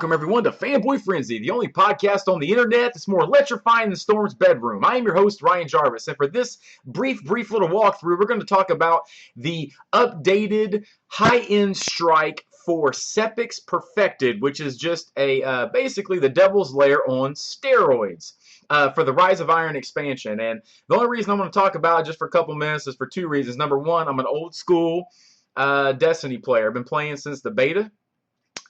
Welcome, everyone, to Fanboy Frenzy, the only podcast on the internet that's more electrifying than Storm's bedroom. I am your host, Ryan Jarvis, and for this brief little walkthrough, we're going to talk about the updated high-end strike for Sepiks Perfected, which is just basically the Devil's Lair on steroids. For the Rise of Iron expansion. And the only reason I'm going to talk about it just for a couple minutes is for two reasons. Number one, I'm an old school Destiny player. I've been playing since the beta.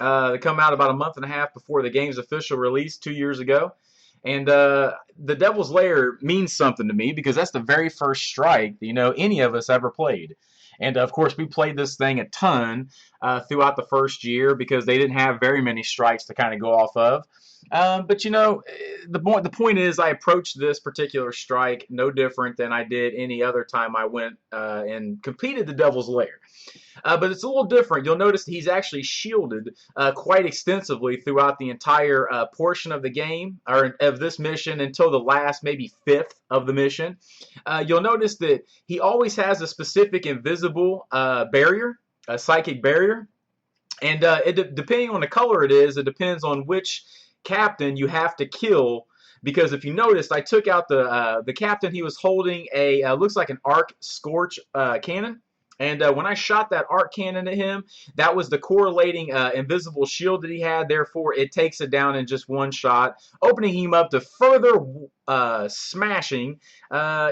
They come out about a month and a half before the game's official release 2 years ago. And the Devil's Lair means something to me because that's the very first strike any of us ever played. And of course, we played this thing a ton throughout the first year because they didn't have very many strikes to kind of go off of. But the point is, I approached this particular strike no different than I did any other time I went and competed the Devil's Lair. But it's a little different. You'll notice that he's actually shielded quite extensively throughout the entire portion of the game, or of this mission, until the last maybe fifth of the mission. You'll notice that he always has a specific invisible barrier, a psychic barrier. And depending on the color it is, it depends on which captain you have to kill, because if you noticed, I took out the captain. He was holding a looks like an arc scorch cannon, and when I shot that arc cannon at him, that was the correlating invisible shield that he had. Therefore, it takes it down in just one shot, opening him up to further smashing, via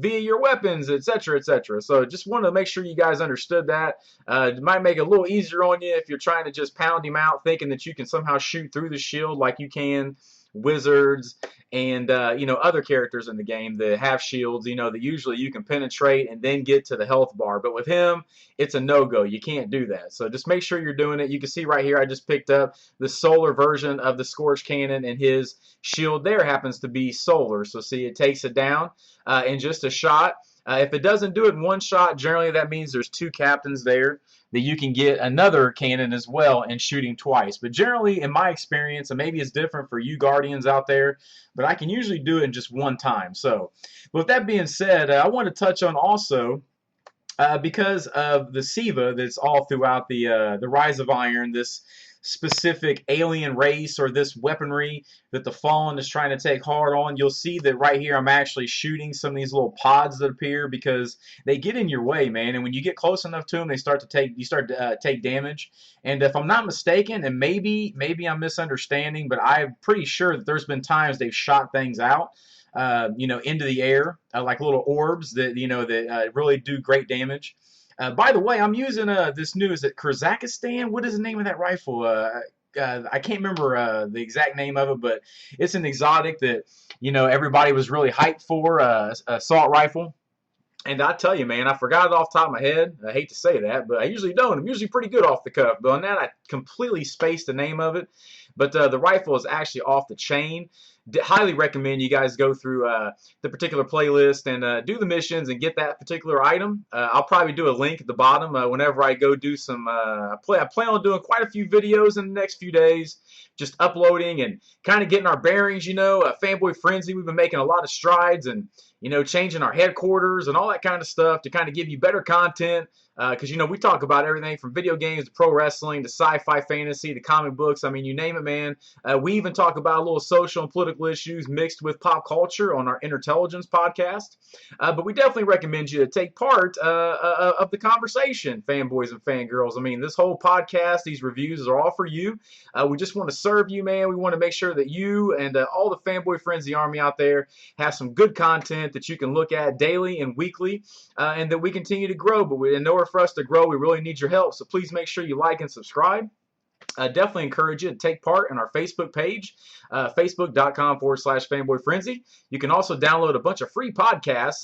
your weapons, etc., etc. So just wanted to make sure you guys understood that. It might make it a little easier on you if you're trying to just pound him out, thinking that you can somehow shoot through the shield like you can wizards and other characters in the game that have shields, that usually you can penetrate and then get to the health bar. But with him, it's a no-go. You can't do that. So just make sure you're doing it. You can see right here, I just picked up the solar version of the Scorch Cannon, and his shield there happens to be solar. So see, it takes it down in just a shot. If it doesn't do it in one shot, generally that means there's two captains there that you can get another cannon as well and shooting twice. But generally, in my experience, and maybe it's different for you Guardians out there, but I can usually do it in just one time. So with that being said, I want to touch on also, because of the Siva that's all throughout the Rise of Iron, this specific alien race or this weaponry that the Fallen is trying to take hard on. You'll see that right here I'm actually shooting some of these little pods that appear because they get in your way, man, and when you get close enough to them, you start to take damage. And if I'm not mistaken, and maybe I'm misunderstanding, but I'm pretty sure that there's been times they've shot things out into the air, like little orbs that that really do great damage. By the way, I'm using this new, is it Kazakhstan? What is the name of that rifle? I can't remember the exact name of it, but it's an exotic that, everybody was really hyped for, assault rifle. And I tell you, man, I forgot it off the top of my head. I hate to say that, but I usually don't. I'm usually pretty good off the cuff. But on that, I completely spaced the name of it. But the rifle is actually off the chain. Highly recommend you guys go through the particular playlist and do the missions and get that particular item. I'll probably do a link at the bottom whenever I go do some. I plan on doing quite a few videos in the next few days, just uploading and kind of getting our bearings. Fanboy Frenzy, we've been making a lot of strides and changing our headquarters and all that kind of stuff to kind of give you better content. Because, we talk about everything from video games to pro wrestling to sci-fi fantasy to comic books. I mean, you name it, man. We even talk about a little social and political issues mixed with pop culture on our Intelligence podcast. But we definitely recommend you to take part of the conversation, fanboys and fangirls. I mean, this whole podcast, these reviews are all for you. We just want to serve you, man. We want to make sure that you and all the Fanboy Frenzy Army out there have some good content that you can look at daily and weekly, and that we continue to grow. But in order for us to grow, we really need your help. So please make sure you like and subscribe. Definitely encourage you to take part in our Facebook page, facebook.com/fanboyfrenzy. You can also download a bunch of free podcasts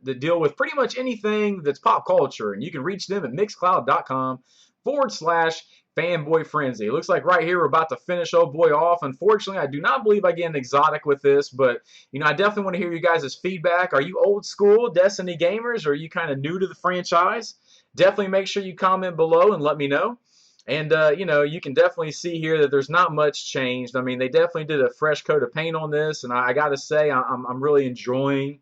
that deal with pretty much anything that's pop culture, and you can reach them at mixcloud.com/fanboy frenzy. It looks like right here we're about to finish old boy off. Unfortunately, I do not believe I get an exotic with this, but I definitely want to hear you guys' feedback. Are you old school Destiny gamers, or are you kind of new to the franchise? Definitely make sure you comment below and let me know. And, you can definitely see here that there's not much changed. I mean, they definitely did a fresh coat of paint on this, and I got to say, I'm really enjoying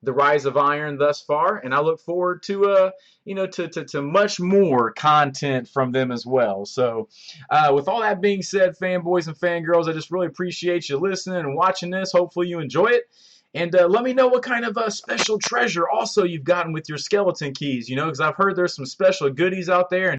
the Rise of Iron thus far, and I look forward to to much more content from them as well. So with all that being said, fanboys and fangirls, I just really appreciate you listening and watching this. Hopefully you enjoy it. And let me know what kind of special treasure also you've gotten with your skeleton keys, because I've heard there's some special goodies out there. And